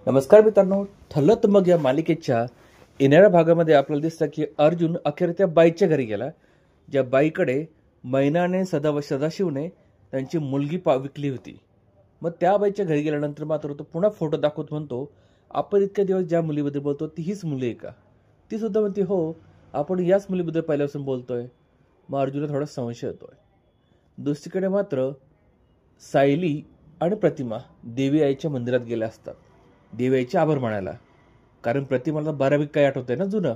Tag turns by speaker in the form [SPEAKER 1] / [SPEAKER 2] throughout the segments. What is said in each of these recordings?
[SPEAKER 1] नमस्कार मित्रांनो, ठरलं मग या मालिकेच्या येणाऱ्या भागामध्ये आपल्याला दिसतं की अर्जुन अखेर त्या बाईच्या घरी गेला, ज्या बाईकडे मैनाने सदाशिवने त्यांची मुलगी विकली होती. मग त्या बाईच्या घरी गेल्यानंतर मात्र तो पुन्हा फोटो दाखवत म्हणतो, आपण इतके दिवस ज्या मुलीबद्दल बोलतो ती हीच मुली आहे का? ती सुद्धा म्हणते, हो आपण याच मुलीबद्दल पहिल्यापासून बोलतोय. मग अर्जुनला थोडा संशय येतोय. दुसरीकडे मात्र सायली आणि प्रतिमा देवी आईच्या मंदिरात गेल्या असतात देवी आईचे आभार मानायला, कारण प्रतिमाला बऱ्यापैकी काही आठवतंय ना जुनं.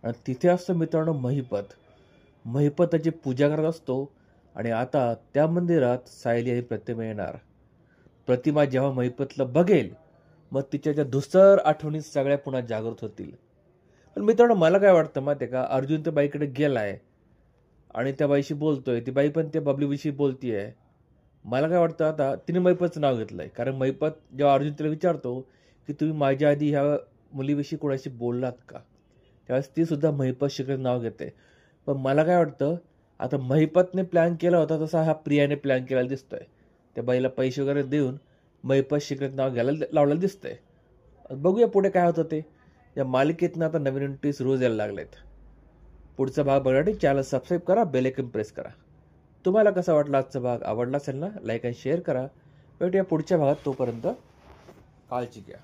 [SPEAKER 1] आणि तिथे असतो मित्रांनो महिपताची पूजा करत असतो. आणि आता त्या मंदिरात सायली आणि प्रतिमा येणार. प्रतिमा जेव्हा महिपतला बघेल मग तिच्या ज्या धुसर आठवणी सगळ्या पुन्हा जागृत होतील. पण मित्रांनो, मला काय वाटतं माहिती आहे का, अर्जुन त्या बाईकडे गेलाय आणि त्या बाईशी बोलतोय, ती बाई पण त्या बबलीविषयी बोलतीये. मला काय वाटतं, आता तिने महिपतचं नाव घेतलंय, कारण महिपत जेव्हा अर्जुन तिला विचारतो की तुम्ही माझ्या आधी ह्या मुलीविषयी कोणाशी बोललात का, त्यावेळेस ती सुद्धा महिपत शिकत नाव घेते. पण मला काय वाटतं, आता महिपतने प्लॅन केला होता तसा हा प्रियाने प्लॅन केलेला दिसतोय. त्या बाईला पैसे वगैरे देऊन महिपत शिकत नाव घ्यायला लावलेलं दिसतंय. बघूया पुढे काय होतं ते. या मालिकेतनं आता नवीन एंट्रीज रोज यायला लागलेत. पुढचा भाग बघण्यासाठी चॅनल सबस्क्राईब करा, बेल आयकॉन प्रेस करा. तुम्हाला कसा वाटला आजचा भाग? आवडला असेल ना, लाईक आणि शेअर करा. भेटूया पुढच्या भागात. तोपर्यंत काळजी घ्या.